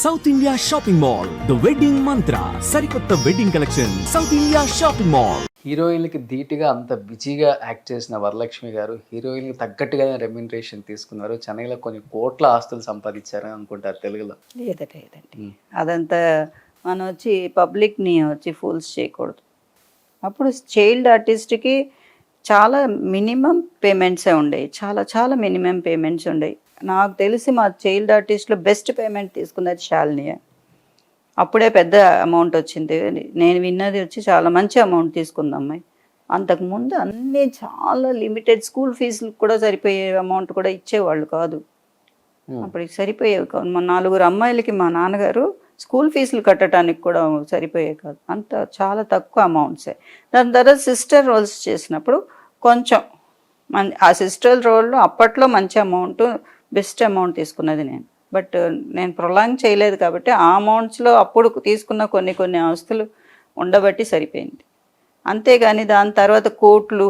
South India shopping mall, the wedding మంత్ర, సరికొత్త wedding collection, south India shopping mall. హీరోయిన్కి ధీటుగా అంత బిజీగా యాక్ట్ చేసిన వరలక్ష్మి గారు హీరోయిన్కి తగ్గట్టుగానే రెమ్యునరేషన్ తీసుకున్నారు. చెన్నైలో కొన్ని కోట్ల ఆస్తులు సంపాదించారని అనుకుంటారు తెలుగులో. లేదండి అదంతా మనం వచ్చి పబ్లిక్ని వచ్చి ఫూల్స్ చేయకూడదు. అప్పుడు చైల్డ్ ఆర్టిస్ట్కి చాలా మినిమం పేమెంట్సే ఉండేవి, చాలా చాలా మినిమం పేమెంట్స్ ఉండేవి. నాకు తెలిసి మా చైల్డ్ ఆర్టిస్ట్లో బెస్ట్ పేమెంట్ తీసుకున్నది శాలిని. అప్పుడే పెద్ద అమౌంట్ వచ్చింది. నేను విన్నది వచ్చి చాలా మంచి అమౌంట్ తీసుకుంది అమ్మాయి. అంతకుముందు అన్నీ చాలా లిమిటెడ్, స్కూల్ ఫీజులు కూడా సరిపోయే అమౌంట్ కూడా ఇచ్చేవాళ్ళు కాదు. అప్పటికి సరిపోయేవి కాదు. మా 4 అమ్మాయిలకి మా నాన్నగారు స్కూల్ ఫీజులు కట్టడానికి కూడా సరిపోయేవి కాదు. అంత చాలా తక్కువ అమౌంట్సే. దాని తర్వాత సిస్టర్ రోల్స్ చేసినప్పుడు కొంచెం ఆ సిస్టర్ రోల్లో అప్పట్లో మంచి అమౌంట్, బెస్ట్ అమౌంట్ తీసుకున్నది నేను. బట్ నేను ప్రొలాంగ్ చేయలేదు కాబట్టి ఆ అమౌంట్స్లో అప్పుడు తీసుకున్న కొన్ని ఆస్తులు ఉండబట్టి సరిపోయింది. అంతేగాని దాని తర్వాత కోట్లు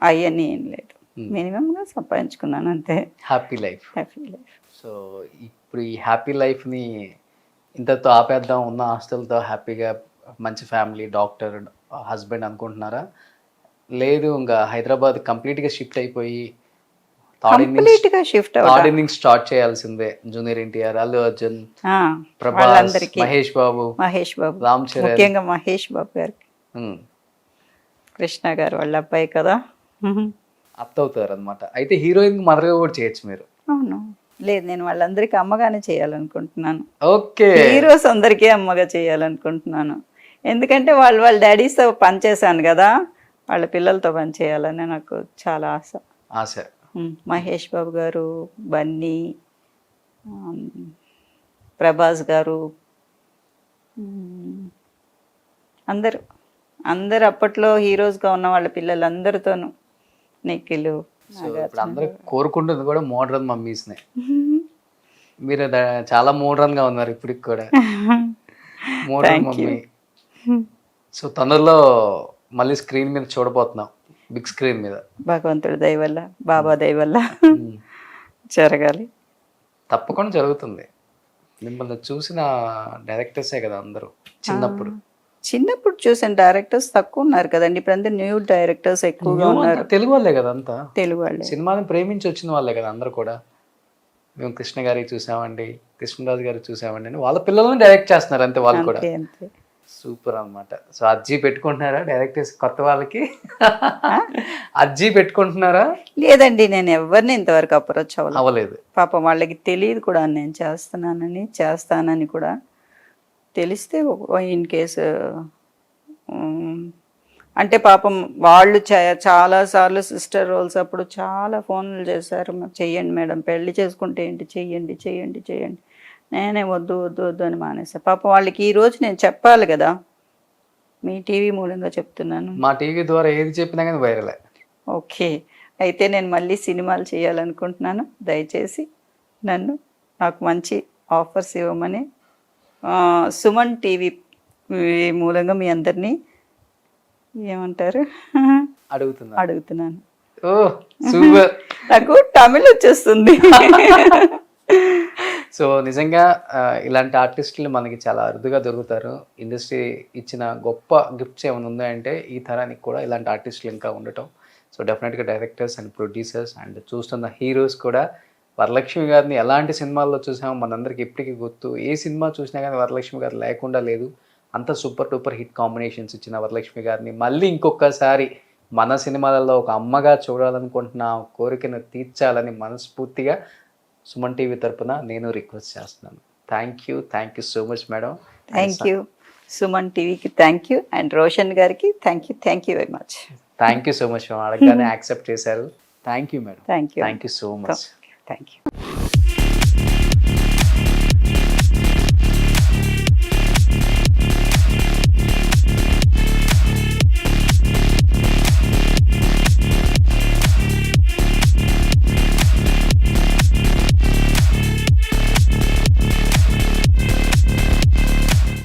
అవన్నీ ఏం లేదు. మినిమంగా సంపాదించుకున్నాను అంతే. Happy life. సో ఇప్పుడు ఈ హ్యాపీ లైఫ్ని ఇంతతో ఆపేద్దాం, ఉన్న ఆస్తులతో హ్యాపీగా మంచి ఫ్యామిలీ, డాక్టర్, హస్బెండ్ అనుకుంటున్నారా? లేదు ఇంకా హైదరాబాద్ కంప్లీట్గా షిఫ్ట్ అయిపోయి థర్డ్ ఇన్నింగ్స్ స్టార్ట్ చేయాల్సిందే. జూనియర్ ఎన్టీఆర్, అల్లు అర్జున్, ప్రభాస్, మహేష్ బాబు, రామ్ చరణ్, ముఖ్యంగా మహేష్ బాబు గారికి, కృష్ణ గారు వాళ్ళ అబ్బాయి కదా, అవుతారు అనమాట. అయితే హీరోయిన్ మదర్గా కూడా చేయొచ్చు మీరు. అవును. లేదు, నేను వాళ్ళందరికీ అమ్మగానే చేయాలనుకుంటున్నాను. ఓకే. హీరోస్ అందరికీ అమ్మగా చేయాలనుకుంటున్నాను. ఎందుకంటే వాళ్ళ డాడీస్తో పనిచేశాను కదా, వాళ్ళ పిల్లలతో పనిచేయాలని నాకు చాలా ఆశ. మహేష్ బాబు గారు, బన్నీ, ప్రభాస్ గారు, అందరు అప్పట్లో హీరోస్గా ఉన్న వాళ్ళ పిల్లలందరితోనూ, నిఖిల్. ఇప్పుడు అందరూ కోరుకుంటుంది కూడా మోడ్రన్ మమ్మీస్నే. మీరు చాలా మోడ్రన్గా ఉన్నారు ఇప్పటికి కూడా. Modern mummy. సో తొందరలో మళ్ళీ స్క్రీన్ మీద చూడబోతున్నాం, బిగ్ స్క్రీన్ మీద. భగవంతుడి దయ వల్ల, బాబా దయ వల్ల జరగాలి. తప్పకుండా జరుగుతుంది. మిమ్మల్ని చూసిన డైరెక్టర్సే కదా అందరూ. చిన్నప్పుడు చూసిన డైరెక్టర్స్ తక్కువ ఉన్నారు కదండి. ఇప్పుడు అందరు న్యూ డైరెక్టర్స్ ఎక్కువగా ఉన్నారు. తెలుగు వాళ్ళే కదా అంతా. తెలుగు వాళ్ళే. సినిమాని ప్రేమించి వచ్చిన వాళ్ళే కదా అందరూ కూడా. మేము కృష్ణ గారికి చూసామండి, కృష్ణరాజు గారికి చూసామండి అని వాళ్ళ పిల్లల్ని డైరెక్ట్ చేస్తున్నారు అంతే వాళ్ళు కూడా. సూపర్ అన్నమాట. సో అర్జీ పెట్టుకుంటున్నారా డైరెక్టర్స్ కొత్త వాళ్ళకి? అర్జీ పెట్టుకుంటున్నారా? లేదండి, నేను ఎవరిని ఇంతవరకు అప్రోచ్ అవ్వలేదు. పాపం వాళ్ళకి తెలియదు కూడా నేను చేస్తానని కూడా. తెలిస్తే ఇన్ కేసు అంటే పాపం వాళ్ళు చాలాసార్లు సిస్టర్ రోల్స్ అప్పుడు చాలా ఫోన్లు చేశారు, చెయ్యండి మేడం, పెళ్లి చేసుకుంటే ఏంటి, చెయ్యండి. నేనే వద్దు అని మానేసా. పాపం వాళ్ళకి ఈరోజు నేను చెప్పాలి కదా, మీ టీవీ మూలంగా చెప్తున్నాను. మా టీవీ ద్వారా ఏది చెప్పినా కానీ వైరలే. ఓకే, అయితే నేను మళ్ళీ సినిమాలు చేయాలనుకుంటున్నాను. దయచేసి నాకు మంచి ఆఫర్స్ ఇవ్వమని సుమన్ టీవీ మూలంగా మీ అందరినీ ఏమంటారు అడుగుతున్నాను. నాకు తమిళ్ వచ్చేస్తుంది. సో నిజంగా ఇలాంటి ఆర్టిస్టులు మనకి చాలా అరుదుగా దొరుకుతారు. ఇండస్ట్రీ ఇచ్చిన గొప్ప గిఫ్ట్స్ ఏమైనా ఉన్నాయంటే ఈ తరానికి కూడా ఇలాంటి ఆర్టిస్టులు ఇంకా ఉండటం. సో డెఫినెట్గా డైరెక్టర్స్ అండ్ ప్రొడ్యూసర్స్ అండ్ చూస్తున్న హీరోస్ కూడా వరలక్ష్మి గారిని ఎలాంటి సినిమాల్లో చూసామో మనందరికి ఇప్పటికీ గుర్తు. ఏ సినిమా చూసినా కానీ వరలక్ష్మి గారు లేకుండా లేదు. అంత సూపర్ డూపర్ హిట్ కాంబినేషన్స్ ఇచ్చిన వరలక్ష్మి గారిని మళ్ళీ ఇంకొకసారి మన సినిమాలలో ఒక అమ్మగా చూడాలనుకుంటున్న కోరికను తీర్చాలని మనస్ఫూర్తిగా సుమన్ టీవీ తరపున నేను రిక్వెస్ట్ చేస్తున్నాను. Thank you so much madam. Thank you Suman టీవీకి, థ్యాంక్ యూ, అండ్ రోషన్ గారికి thank you very much. Thank you so much madam. అడగగానే యాక్సెప్ట్ చేశారు. Thank you madam. Thank you so much. Thank you.